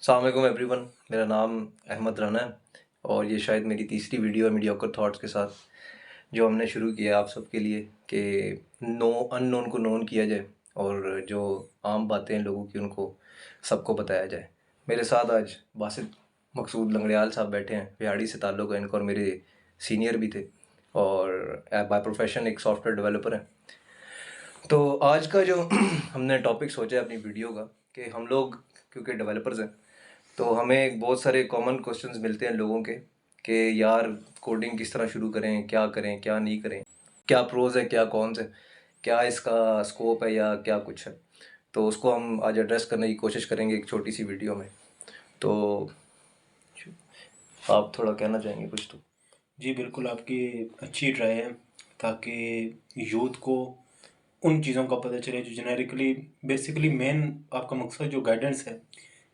अस्सलाम वालेकुम एवरीवन। मेरा नाम अहमद राना है और ये शायद मेरी तीसरी वीडियो है मीडियोकर थॉट्स के साथ, जो हमने शुरू किया है आप सबके लिए कि नो अननोन को नोन किया जाए और जो आम बातें हैं लोगों की उनको सबको बताया जाए। मेरे साथ आज बासित मकसूद लंगड़ियाल साहब बैठे हैं। बिहाड़ी से ताल्लुक़ है इनका और मेरे सीनियर भी थे और बाय प्रोफेशन एक सॉफ्टवेयर डेवलपर हैं। तो आज का जो हमने टॉपिक सोचा है अपनी वीडियो का कि हम लोग क्योंकि डेवलपर्स हैं तो हमें बहुत सारे कॉमन क्वेश्चंस मिलते हैं लोगों के कि यार कोडिंग किस तरह शुरू करें, क्या नहीं करें, क्या प्रोज है, क्या कॉन्स है, क्या इसका स्कोप है या क्या कुछ है। तो उसको हम आज एड्रेस करने की कोशिश करेंगे एक छोटी सी वीडियो में। तो आप थोड़ा कहना चाहेंगे कुछ तो? जी बिल्कुल, आपकी अच्छी ट्राई है ताकि यूथ को उन चीज़ों का पता चले जो जेनेरिकली बेसिकली मेन आपका मकसद जो गाइडेंस है,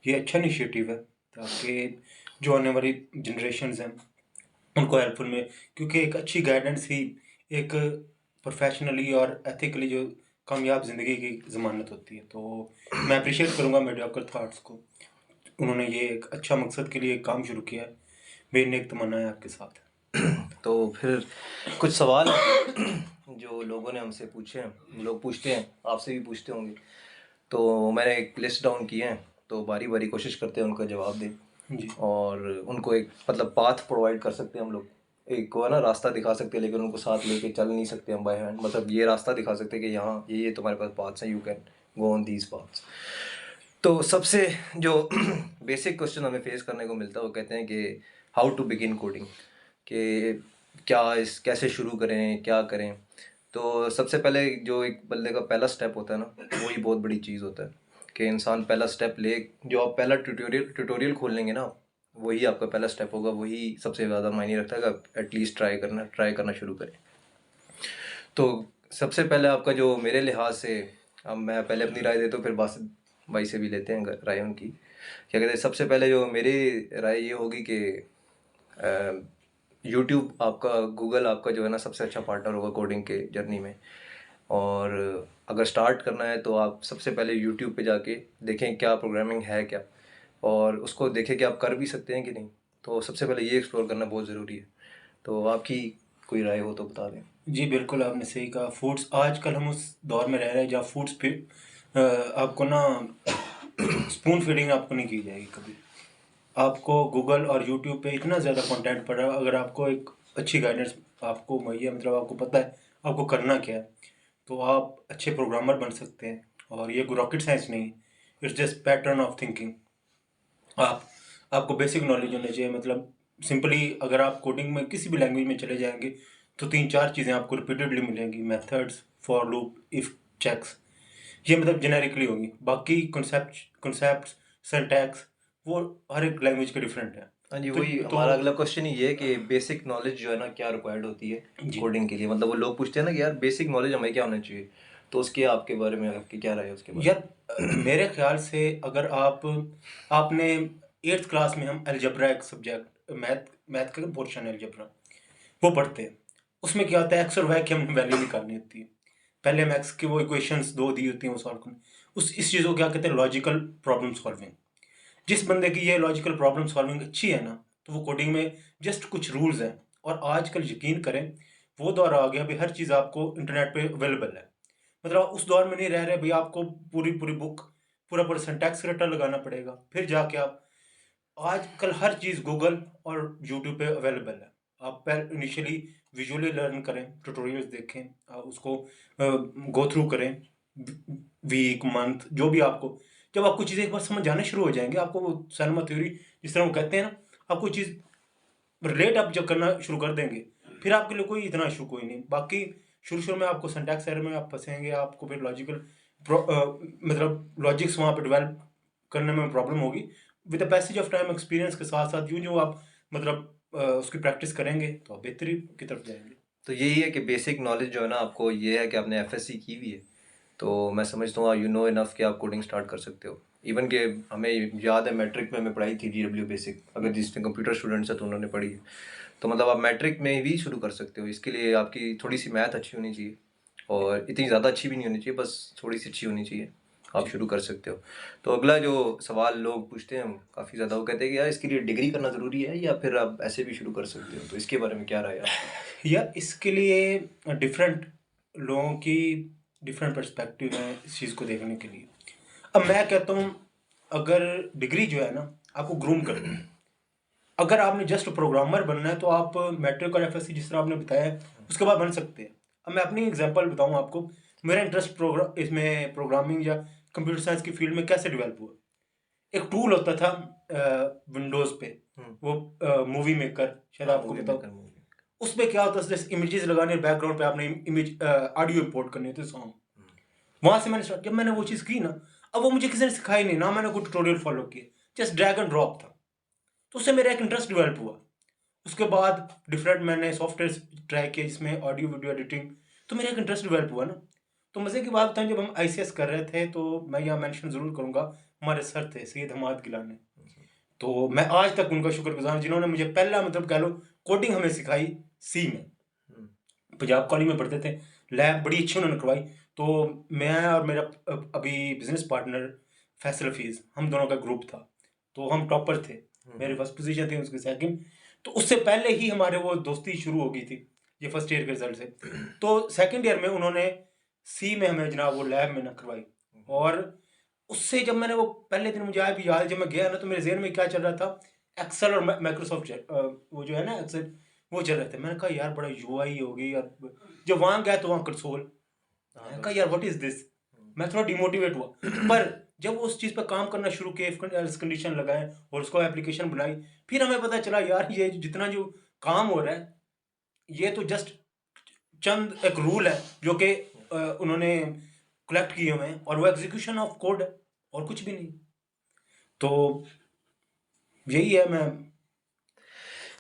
ये अच्छा इनिशिएटिव है ताकि जो आने वाली जनरेशन्स हैं उनको हेल्पफुल मिले, क्योंकि एक अच्छी गाइडेंस ही एक प्रोफेशनली और एथिकली जो कामयाब ज़िंदगी की ज़मानत होती है। तो मैं अप्रिशिएट करूँगा मीडियोकर थॉट्स को, उन्होंने ये एक अच्छा मकसद के लिए काम शुरू किया है। मेरी नेक तमन्ना है आपके साथ। तो फिर कुछ सवाल हैं जो लोगों ने हमसे पूछे हैं, लोग पूछते हैं, आपसे भी पूछते होंगे। तो मैंने एक लिस्ट डाउन किए हैं, तो बारी बारी कोशिश करते हैं उनका जवाब दें जी और उनको एक मतलब पाथ प्रोवाइड कर सकते हैं हम लोग। एक को है ना रास्ता दिखा सकते हैं, लेकिन उनको साथ लेके चल नहीं सकते हम बाय हैंड। मतलब ये रास्ता दिखा सकते हैं कि यहाँ ये तुम्हारे पास पाथ्स हैं, you can go on these paths. तो सबसे जो बेसिक क्वेश्चन हमें फेस करने को मिलता है वो कहते हैं कि हाउ टू बिगिन कोडिंग, कि कैसे शुरू करें, क्या करें। तो सबसे पहले जो एक बंदे का पहला स्टेप होता है ना, वही बहुत बड़ी चीज़ होता है कि इंसान पहला स्टेप ले। जो आप पहला ट्यूटोरियल खोल लेंगे ना, वही आपका पहला स्टेप होगा, वही सबसे ज़्यादा मायने रखता है कि आप एटलीस्ट ट्राई करना शुरू करें। तो सबसे पहले आपका जो मेरे लिहाज से, अब मैं पहले अपनी राय देता हूँ फिर बासित भाई से भी लेते हैं राय उनकी। क्या कहते हैं, सबसे पहले जो मेरी राय ये होगी कि यूट्यूब आपका, गूगल आपका जो है ना सबसे अच्छा पार्टनर होगा कोडिंग के जर्नी में। और अगर स्टार्ट करना है तो आप सबसे पहले यूट्यूब पे जाके देखें क्या प्रोग्रामिंग है क्या, और उसको देखें कि आप कर भी सकते हैं कि नहीं। तो सबसे पहले ये एक्सप्लोर करना बहुत ज़रूरी है। तो आपकी कोई राय हो तो बता दें। जी बिल्कुल, आपने सही कहा। फूड्स आजकल हम उस दौर में रह रहे हैं जहाँ फूड्स पे आपको ना स्पून फीडिंग आपको नहीं की जाएगी कभी। आपको गूगल और यूट्यूब पे इतना ज़्यादा कंटेंट पड़ा है, अगर आपको एक अच्छी गाइडेंस आपको मुहैया, मतलब आपको पता है आपको करना क्या है, तो आप अच्छे प्रोग्रामर बन सकते हैं। और ये कोई रॉकेट साइंस नहीं, it's just pattern of thinking. आप आपको बेसिक नॉलेज होनी चाहिए। मतलब सिंपली अगर आप कोडिंग में किसी भी लैंग्वेज में चले जाएंगे तो 3-4 चीज़ें आपको रिपीटेडली मिलेंगी। Methods, for loop, if, checks, ये मतलब जेनेरिकली होंगी। बाकी कॉन्सेप्ट्स, सिंटैक्स, वो हर एक लैंग्वेज के डिफरेंट है। हाँ जी, तो वही हमारा तो अगला क्वेश्चन ही है कि बेसिक नॉलेज जो है ना क्या रिक्वायर्ड होती है जी कोडिंग के लिए। मतलब वो लोग पूछते हैं ना कि यार बेसिक नॉलेज हमें क्या होना चाहिए, तो उसके आपके बारे में आपकी क्या राय है उसके बारे यार, में? मेरे ख्याल से अगर आपने 8th क्लास में हम अलजेब्रा एक सब्जेक्ट, मैथ मैथ का पोर्शन है अलजेब्रा, वो पढ़ते हैं। उसमें क्या होता है, एक्स और वाई की हमने वैल्यू निकालनी होती है। पहले हम एक्स की वो इक्वेशंस दो दी होती हैं, वो सॉल्व करनी। उस इस चीज़ को क्या कहते हैं, लॉजिकल प्रॉब्लम सॉल्विंग। जिस बंदे की ये लॉजिकल प्रॉब्लम सॉल्विंग अच्छी है ना, तो वो कोडिंग में जस्ट कुछ रूल्स हैं। और आजकल यकीन करें, वो दौर आ गया, अभी हर चीज़ आपको इंटरनेट पे अवेलेबल है। मतलब आप उस दौर में नहीं रह रहे भाई, आपको पूरी पूरी बुक, पूरा पूरा सिंटैक्स रट्टा लगाना पड़ेगा, फिर जाके आप, आजकल हर चीज़ गूगल और यूट्यूब पे अवेलेबल है। आप पहले इनिशियली विजुअली लर्न करें, ट्यूटोरियल्स देखें, उसको गो थ्रू करें, वीक, मंथ, जो भी आपको, जब आपको चीज़ें एक बार समझ आने शुरू हो जाएंगे, आपको वो सैलमा थ्योरी जिस तरह वो कहते हैं ना, आपको चीज़ रिलेट आप जब करना शुरू कर देंगे, फिर आपके लिए कोई इतना इशू कोई नहीं। बाकी शुरू शुरू में आपको सिंटैक्स एरर में आप फंसेंगे, आपको फिर लॉजिकल मतलब लॉजिक्स वहाँ पे डेवलप करने में प्रॉब्लम होगी। With the passage of time, experience के साथ साथ यूँ जो आप मतलब उसकी प्रैक्टिस करेंगे तो आप बेहतरी की तरफ जाएंगे। तो यही है कि बेसिक नॉलेज जो है ना आपको, ये है कि आपने एफएससी की हुई है, तो मैं समझता हूँ यू नो इनफ कि आप कोडिंग स्टार्ट कर सकते हो। इवन कि हमें याद है मैट्रिक में हमें पढ़ाई थी जीडब्ल्यू बेसिक, अगर जिसने कंप्यूटर स्टूडेंट्स है तो उन्होंने पढ़ी है। तो मतलब आप मैट्रिक में भी शुरू कर सकते हो। इसके लिए आपकी थोड़ी सी मैथ अच्छी होनी चाहिए और इतनी ज़्यादा अच्छी भी नहीं होनी चाहिए, बस थोड़ी सी अच्छी होनी चाहिए। आप शुरू कर सकते हो। तो अगला जो सवाल लोग पूछते हैं काफ़ी ज़्यादा, वो कहते हैं कि यार इसके लिए डिग्री करना ज़रूरी है या फिर आप ऐसे भी शुरू कर सकते हो, तो इसके बारे में क्या राय है आपकी? या इसके लिए डिफरेंट लोगों की डिफरेंट पर्सपेक्टिव है इस चीज़ को देखने के लिए। अब मैं कहता हूँ, अगर डिग्री जो है ना आपको ग्रूम करती है। अगर आपने जस्ट प्रोग्रामर बनना है तो आप मैट्रिक और एफएससी जिस तरह आपने बताया है उसके बाद बन सकते हैं। अब मैं अपनी एग्जांपल बताऊँ आपको, मेरा इंटरेस्ट इसमें प्रोग्रामिंग या कंप्यूटर साइंस की फील्ड में कैसे डेवलप हुआ। एक टूल होता था विंडोज़ पे, वो मूवी मेकर, शायद आपको मूवी पता मेकर, हो। मूवी उसमें क्या होता था, जैसे इमेजेस लगाने, बैकग्राउंड पे आपने इमेज ऑडियो इंपोर्ट करने थे, सॉन्ग। वहां से मैंने स्टार्ट, जब मैंने वो चीज़ की ना, अब वो मुझे किसी ने सिखाई नहीं ना, मैंने कोई ट्यूटोरियल फॉलो किया, जस्ट ड्रैग एंड ड्रॉप था। तो उससे मेरा एक इंटरेस्ट डेवलप हुआ। उसके बाद डिफरेंट मैंने सॉफ्टवेयर ट्राई किए जिसमें ऑडियो वीडियो एडिटिंग, तो मेरा एक इंटरेस्ट डेवलप हुआ ना। तो मज़े की बात बताएं, जब हम आईसीएस कर रहे थे तो मैं यहाँ मेंशन ज़रूर करूँगा, हमारे सर थे सैयद हमाद गिलानी। तो मैं आज तक उनका शुक्रगुजार हूं, जिन्होंने मुझे पहला मतलब कह लो कोडिंग हमें सिखाई सी में। पंजाब कॉलेज में पढ़ते थे, लैब बड़ी अच्छी उन्होंने करवाई। तो मैं और मेरा अभी बिजनेस पार्टनर फैसल हफीज़, हम दोनों का ग्रुप था। तो हम टॉपर थे, मेरी फर्स्ट पोजीशन थी, उसकी सेकंड। तो उससे पहले ही हमारे वो दोस्ती शुरू हो गई थी, ये फर्स्ट ईयर के रिजल्ट से। तो सेकंड ईयर में उन्होंने सी में हमें जनाब वो लैब में न करवाई। और उससे जब मैंने वो पहले दिन, मुझे आज भी याद है, जब मैं गया ना तो मेरे जेहन में क्या चल रहा था, एक्सेल और माइक्रोसॉफ्ट वो जो है ना एक्सेल, वो चल रहे थे। मैंने कहा यार बड़ा यूआई होगी यार। जब वहां गया तो वहां कंसोल, मैंने कहा यार व्हाट इज दिस। मैं थोड़ा डिमोटिवेट हुआ। पर जब उस चीज पर काम करना शुरू किया, कंडीशन लगाए और उसको एप्लीकेशन बनाई, फिर हमें पता चला यार ये जितना जो काम हो रहा है, ये तो जस्ट चंद एक रूल है जो कि उन्होंने कलेक्ट किए हुए हैं, और वो एग्जीक्यूशन ऑफ कोड है और कुछ भी नहीं। तो यही है। मैं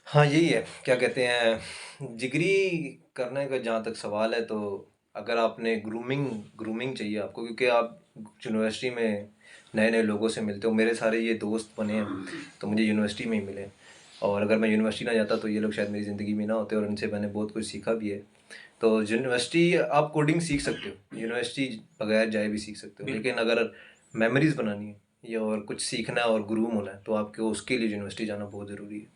हाँ, यही है, क्या कहते हैं, डिग्री करने का जहाँ तक सवाल है, तो अगर आपने ग्रूमिंग चाहिए आपको, क्योंकि आप यूनिवर्सिटी में नए नए लोगों से मिलते हो। मेरे सारे ये दोस्त बने हैं तो मुझे यूनिवर्सिटी में ही मिले, और अगर मैं यूनिवर्सिटी ना जाता तो ये लोग शायद मेरी ज़िंदगी में ना होते, और उनसे मैंने बहुत कुछ सीखा भी है। तो यूनिवर्सिटी, आप कोडिंग सीख सकते हो, यूनिवर्सिटी बगैर जाए भी सीख सकते हो, लेकिन अगर मेमोरीज बनानी है या और कुछ सीखना है और ग्रूम होना है तो आपको उसके लिए यूनिवर्सिटी जाना बहुत ज़रूरी है।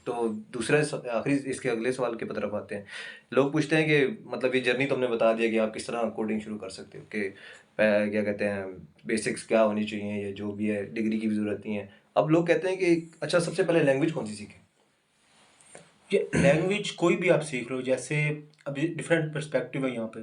तो दूसरा आखिरी इसके अगले सवाल की तरफ आते हैं। लोग पूछते हैं कि मतलब ये जर्नी तुमने बता दिया कि आप किस तरह कोडिंग शुरू कर सकते हो, कि क्या कहते हैं, बेसिक्स क्या होनी चाहिए, या जो भी है, डिग्री की भी ज़रूरत नहीं है। अब लोग कहते हैं कि अच्छा सबसे पहले लैंग्वेज कौन सी सीखें? ये लैंग्वेज कोई भी आप सीख लो, जैसे अभी डिफरेंट पर्सपेक्टिव है यहाँ पे।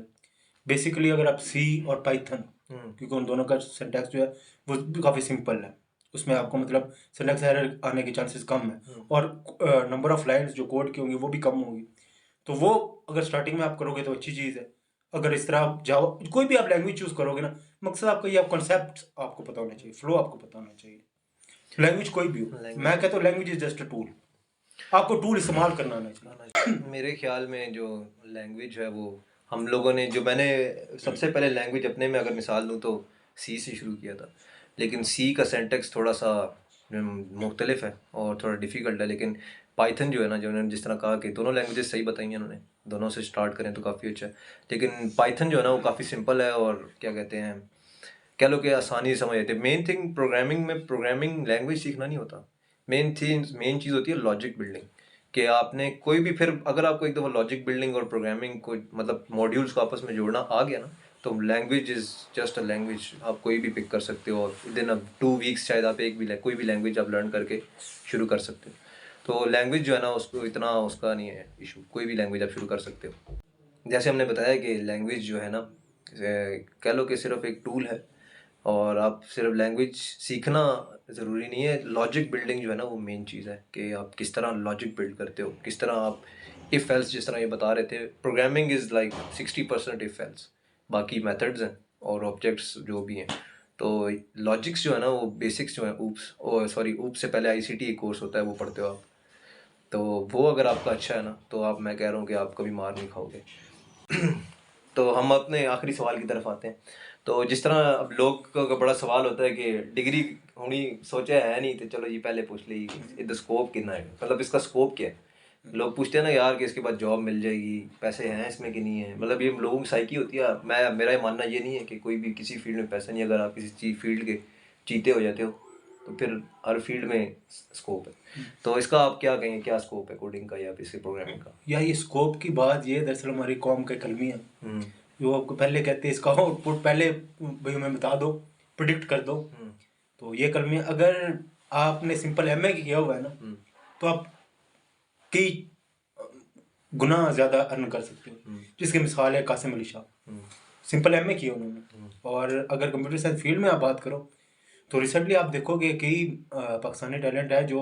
बेसिकली अगर आप सी और पाइथन, क्योंकि उन दोनों का सिंटैक्स जो है वो भी काफ़ी सिंपल है, उसमें आपको मतलब सिंटैक्स एरर आने के चांसेस कम है, और नंबर ऑफ लाइंस जो कोड की होंगी वो भी कम होंगी। तो वो अगर स्टार्टिंग में आप करोगे तो अच्छी चीज़ है। अगर इस तरह आप जाओ, कोई भी आप लैंग्वेज चूज़ करोगे ना, मकसद आपका ये, आप कॉन्सेप्ट आपको पता होना चाहिए, फ्लो आपको पता होना चाहिए। लैंग्वेज कोई भी हो, लैंग्वेज मैं कहता हूँ language is just a tool, आपको टूल इस्तेमाल करना आना चाहिए। मेरे ख्याल में जो लैंग्वेज है वो, हम लोगों ने, जो मैंने सबसे पहले लैंग्वेज अपने में अगर मिसाल दूँ तो सी से शुरू किया था। लेकिन सी का सिंटैक्स थोड़ा सा मुख्तलिफ है और थोड़ा डिफ़िकल्ट है। लेकिन पाइथन जो है ना, जो उन्होंने जिस तरह कहा कि दोनों लैंग्वेजेस सही बताई हैं उन्होंने, दोनों से स्टार्ट करें तो काफ़ी अच्छा है। लेकिन पाइथन जो है ना वो काफ़ी सिंपल है, और क्या कहते हैं, कह लो कि आसानी से समझ आती है। मेन थिंग प्रोग्रामिंग में, प्रोग्रामिंग लैंग्वेज सीखना नहीं होता। मेन चीज़ होती है लॉजिक बिल्डिंग, कि आपने कोई भी, फिर अगर आपको एक दफ़ा लॉजिक बिल्डिंग और प्रोग्रामिंग को मतलब मॉड्यूल्स को आपस में जोड़ना आ गया ना, तो language is just a language, आप कोई भी पिक कर सकते हो, और विद इन 2 वीक्स शायद आप कोई भी लैंग्वेज आप लर्न करके शुरू कर सकते हो। तो लैंग्वेज जो है ना उसको इतना उसका नहीं है इशू, कोई भी लैंग्वेज आप शुरू कर सकते हो। जैसे हमने बताया कि लैंग्वेज जो है ना, कह लो कि सिर्फ एक टूल है, और आप सिर्फ लैंग्वेज सीखना ज़रूरी नहीं है। लॉजिक बिल्डिंग जो है ना वो मेन चीज़ है, कि आप किस तरह लॉजिक बिल्ड करते हो, किस तरह आप इफ़ एल्स, जिस तरह ये बता रहे थे, programming is like 60% if else, बाकी मेथड्स हैं और ऑब्जेक्ट्स जो भी हैं। तो लॉजिक्स जो है ना वो बेसिक्स जो है, ऊप्स, और सॉरी, ऊप्स से पहले आईसीटी एक कोर्स होता है, वो पढ़ते हो आप। तो वो अगर आपका अच्छा है ना, तो आप, मैं कह रहा हूँ कि आप कभी मार नहीं खाओगे। तो हम अपने आखिरी सवाल की तरफ आते हैं। तो जिस तरह अब लोग का बड़ा सवाल होता है कि डिग्री होनी सोचा है नहीं, तो चलो ये पहले पूछ ली, इसका स्कोप कितना है, मतलब इसका स्कोप क्या है। लोग पूछते हैं ना यार कि इसके बाद जॉब मिल जाएगी, पैसे हैं इसमें कि नहीं है, मतलब ये लोगों की साइकी होती है। मेरा ये मानना ये नहीं है कि कोई भी किसी फील्ड में पैसा नहीं, अगर आप किसी चीज फील्ड के चीते हो जाते हो तो फिर हर फील्ड में स्कोप है। तो इसका आप क्या कहेंगे, क्या स्कोप है कोडिंग का या इसके प्रोग्रामिंग का? या ये स्कोप की बात ये दरअसल हमारी कौम के कलमी है, जो आपको पहले कहते हैं इसका आउटपुट पहले भाई हमें बता दो, प्रिडिक्ट कर दो। तो ये कलमी अगर आपने सिंपल एमए किया हुआ है ना, तो आप कई गुना ज़्यादा अर्न कर सकते हो। जिसकी मिसाल है कासिम अली शाह, सिंपल एमए किया उन्होंने। और अगर कंप्यूटर साइंस फील्ड में आप बात करो तो रिसेंटली आप देखोगे कई पाकिस्तानी टैलेंट है जो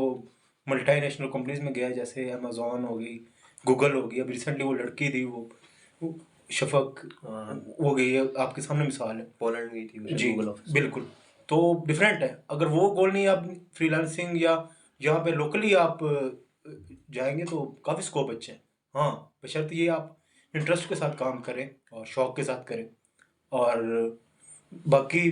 मल्टीनेशनल कंपनीज में गया है, जैसे अमेजोन हो गई, गूगल हो गई। अब रिसेंटली वो लड़की थी वो शफक हो गई है, आपके सामने मिसाल है, पोलैंड गई थी जी गूगल ऑफिस। बिल्कुल। तो डिफरेंट है, अगर वो गोल नहीं आप फ्रीलांसिंग या यहाँ पे लोकली आप जाएंगे तो काफ़ी स्कोप अच्छा है। हाँ, बशर्ते ये आप इंटरेस्ट के साथ काम करें और शौक के साथ करें। और बाकी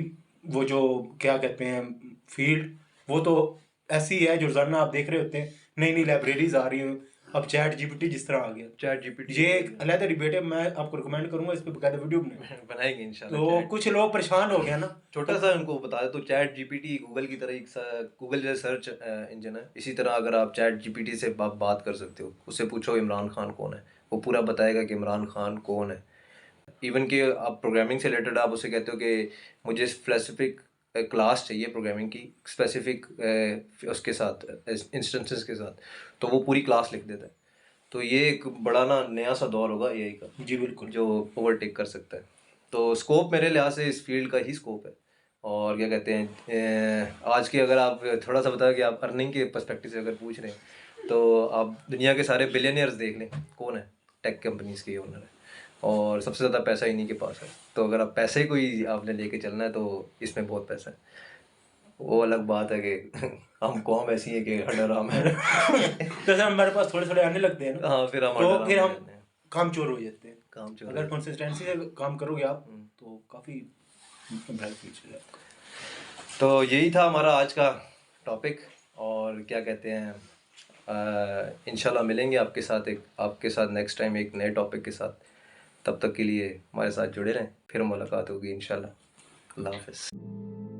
वो जो क्या कहते हैं फील्ड, वो तो ऐसी है जो रोजाना आप देख रहे होते हैं, नई नई लाइब्रेरीज आ रही हैं। अब चैट जीपीटी जिस तरह आ गया, चैट जीपीटी ये एक अलग डिबेट है, मैं आपको रिकमेंड करूंगा इस पे बकायदा वीडियो बनाएंगे इंशाल्लाह। तो कुछ लोग परेशान हो गए ना, छोटा सा उनको बता दे तो चैट जीपीटी गूगल की तरह गूगल जैसे सर्च इंजन है, इसी तरह अगर आप चैट जीपीटी से बात कर सकते हो, उससे पूछो इमरान खान कौन है, वो पूरा बताएगा कि इमरान खान कौन है। इवन कि आप प्रोग्रामिंग से रिलेटेड आप उसे कहते हो कि मुझे स्पेसिफिक क्लास चाहिए प्रोग्रामिंग की, स्पेसिफिक उसके साथ इंस्टेंसेस के साथ, तो वो पूरी क्लास लिख देता है। तो ये एक बड़ा ना नया सा दौर होगा एआई का, जी बिल्कुल, जो ओवरटेक कर सकता है। तो स्कोप मेरे लिहाज से इस फील्ड का ही स्कोप है। और क्या कहते हैं आज के, अगर आप थोड़ा सा बता कि आप अर्निंग के पर्सपेक्टिव से अगर पूछ रहे हैं तो आप दुनिया के सारे बिलियनियर्स देख लें, कौन है टेक कंपनीज के ओनर है, और सबसे ज़्यादा पैसा इन्हीं के पास है। तो अगर आप पैसे को ही आपने लेके चलना है तो इसमें बहुत पैसा है। वो अलग बात है कि हम कौम ऐसी है कि हडराम है। जैसे हमारे पास थोड़े थोड़े आने लगते हैं ना, हाँ, फिर हम तो हडराम फिर हो हम जाते हैं, काम चोर हो जाते हैं। काम चोर अगर है। कंसिस्टेंसी से काम करोगे आप तो काफ़ी ब्राइट फ्यूचर है। तो यही था हमारा आज का टॉपिक। और क्या कहते हैं इंशाल्लाह मिलेंगे आपके साथ नेक्स्ट टाइम एक नए टॉपिक के साथ। तब तक के लिए हमारे साथ जुड़े रहें, फिर मुलाकात होगी इंशाल्लाह। अल्लाह हाफ़िज़।